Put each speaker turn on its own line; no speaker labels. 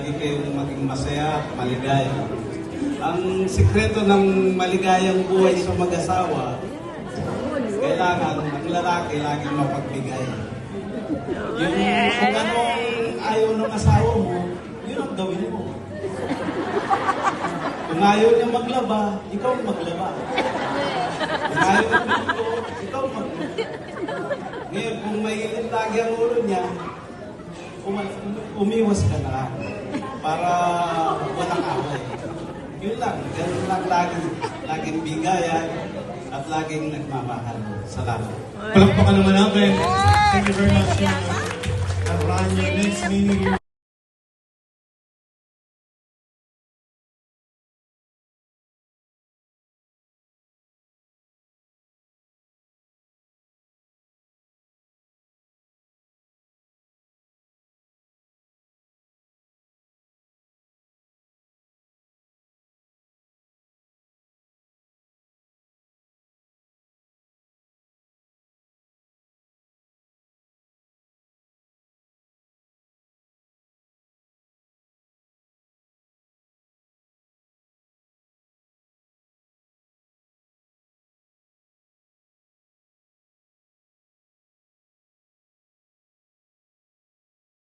lagi kayong maging masaya, maligaya. Ang sikreto ng maligayang buhay sa mag-asawa, kailangan ang lalaki laging mapagbigay. Yung kung anong ayaw ng asawa mo, yun ang gawin mo. Kung ayaw niya maglaba, ikaw maglaba. Kung ayaw niya magluto, ikaw magluto. Ngayon, kung may lagi ang ulo niya, umiwas ka na para walang away. Yun lang, ganun lang laging bigayan at laging nagmamahal. Salamat.
Palakpakan naman natin. Thank you very much. Aranyo, next meeting.